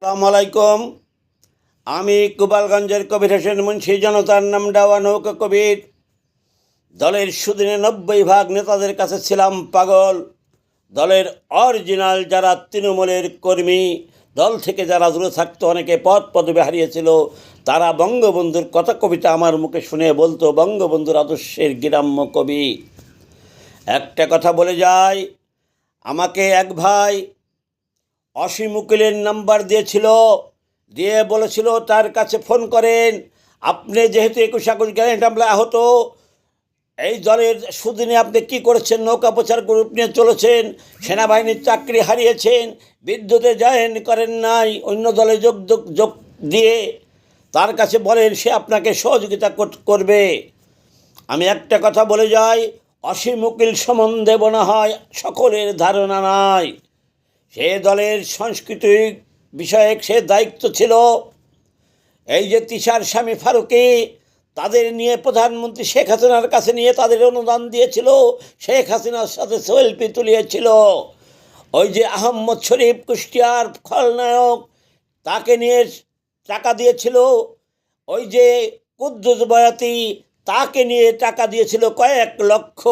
আসসালামু আলাইকুম। আমি গোপালগঞ্জের কবির হোসেন মুন্সি, জনতার নাম ডাওয়া নৌকা কবির। দলের সুদিনে 90% নেতাদের কাছে ছিলাম পাগল। দলের অরিজিনাল যারা তৃণমূলের কর্মী, দল থেকে যারা দূরে থাকতো, অনেকে পদ পদবি হারিয়েছিল, তারা বঙ্গবন্ধুর কথা কবিতা আমার মুখে শুনে বলতো, বঙ্গবন্ধুর আদর্শের গ্রাম্য কবি। একটা কথা বলে যায়, আমাকে এক ভাই অসীম উকিলের নাম্বার দিয়েছিল, দিয়ে বলেছিল তার কাছে ফোন করেন, আপনি যেহেতু 21 গ্যারেন্ট হামলা আহত, এই দলের সুদিনে আপনি কি করেছেন? নৌকা প্রচার গ্রুপ নিয়ে চলেছেন, সেনাবাহিনীর চাকরি হারিয়েছেন, বিদ্যুতে জয়েন করেন নাই, অন্য দলে যোগ দিয়ে তার কাছে বলেন, সে আপনাকে সহযোগিতা করবে। আমি একটা কথা বলে যাই, অসীম উকিল সম্বন্ধে মনে হয় সকলের ধারণা নাই। সে দলের সাংস্কৃতিক বিষয়ক সে দায়িত্ব ছিল। এই যে তিশার স্বামী ফারুকি, তাদের নিয়ে প্রধানমন্ত্রী শেখ হাসিনার কাছে নিয়ে তাদের অনুদান দিয়েছিল, শেখ হাসিনার সাথে সেলফি তুলিয়েছিল। ওই যে আহম্মদ শরীফ কুষ্টিয়ার খলনায়ক, তাকে নিয়ে টাকা দিয়েছিল। ওই যে কুদ্দুস বয়াতি, তাকে নিয়ে টাকা দিয়েছিল কয়েক লক্ষ।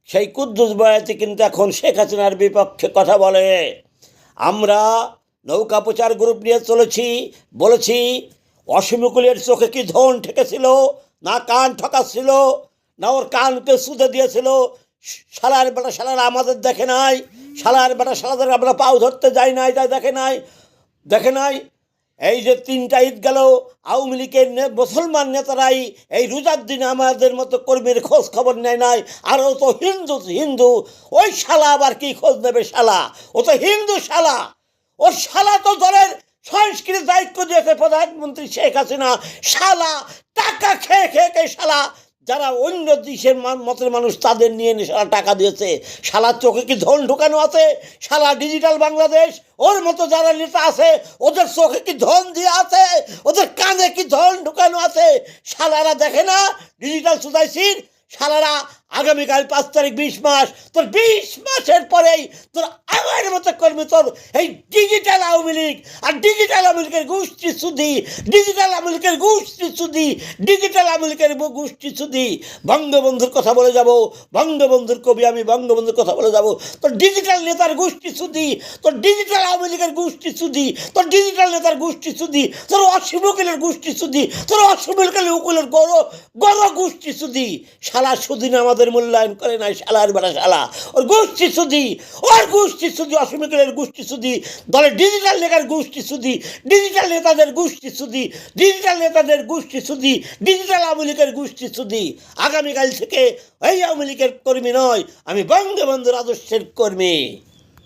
সেই কুদ্দুস বয়াতি কিন্তু এখন শেখ হাসিনার বিপক্ষে কথা বলে। আমরা নৌকা প্রচার গ্রুপ নিয়ে বলেছি, অসীম উকিলের চোখে কি ধন ঠেকেছিল? না কান ঠকাচ্ছিল, না ওর কানকে সুদে দিয়েছিল? শালার বেটা শালারা আমাদের দেখে নাই, শালার বেটা শালাদের আমরা পাও ধরতে যাই নাই, তাই দেখে নাই। এই যে 3টা ঈদ গেল, আওয়ামী লীগের মুসলমান নেতারাই এই রোজার দিনে আমাদের মতো কর্মীর খোঁজ খবর নেয় নাই। আর ও তো হিন্দু, ওই শালা আবার কি খোঁজ নেবে? শালা ও তো হিন্দু শালা, ওর শালা তো দলের সংস্কৃতির দায়িত্ব দিয়েছে প্রধানমন্ত্রী শেখ হাসিনা। শালা টাকা খেয়ে শালা যারা অন্য দেশের মতের মানুষ, তাদের নিয়ে শালা টাকা দিয়েছে। শালার চোখে কি ধন ঢুকানো আছে? শালা ডিজিটাল বাংলাদেশ, ওর মতো যারা নেতা আছে, ওদের চোখে কি ধন দিয়ে আছে? ওদের কানে কি ধন ঢুকানো আছে? শালারা দেখে না ডিজিটাল সোসাইটির? শালারা আগামীকাল 5 তারিখ 20 মাস, তোর 20 মাসের পরেই তোর আমার মতো কর্মী, তোর এই ডিজিটাল আওয়ামী লীগ আর ডিজিটাল আওয়ামী লীগের গোষ্ঠী সুদি, ডিজিটাল আওয়ামী লীগের গোষ্ঠী সুদি, ডিজিটাল আওয়ামী লীগের গোষ্ঠী সুদি। বঙ্গবন্ধুর কথা বলে যাব, বঙ্গবন্ধুর কবি আমি, বঙ্গবন্ধুর কথা বলে যাব। তোর ডিজিটাল নেতার গোষ্ঠী সুদি, তোর ডিজিটাল আওয়ামী লীগের গোষ্ঠী সুদি, তোর ডিজিটাল নেতার গোষ্ঠী সুদি, তোর অসীম উকিলের গোষ্ঠী সুদি, তোর অসীম উকিলের গড় গোষ্ঠী সুদি। শালা সুদিন আমাদের মূল্যায়ন করে নাই, শালার বেটা শালা, ওর গোষ্ঠী সুদি, অসীম উকিলের গোষ্ঠী সুদি, দলের ডিজিটাল নেতার গোষ্ঠী সুদি, ডিজিটাল নেতাদের গোষ্ঠী সুদি, ডিজিটাল আওয়ামী লীগের গোষ্ঠী সুদি। আগামীকাল থেকে এই আওয়ামী লীগের কর্মী নয়, আমি বঙ্গবন্ধুর আদর্শের কর্মী।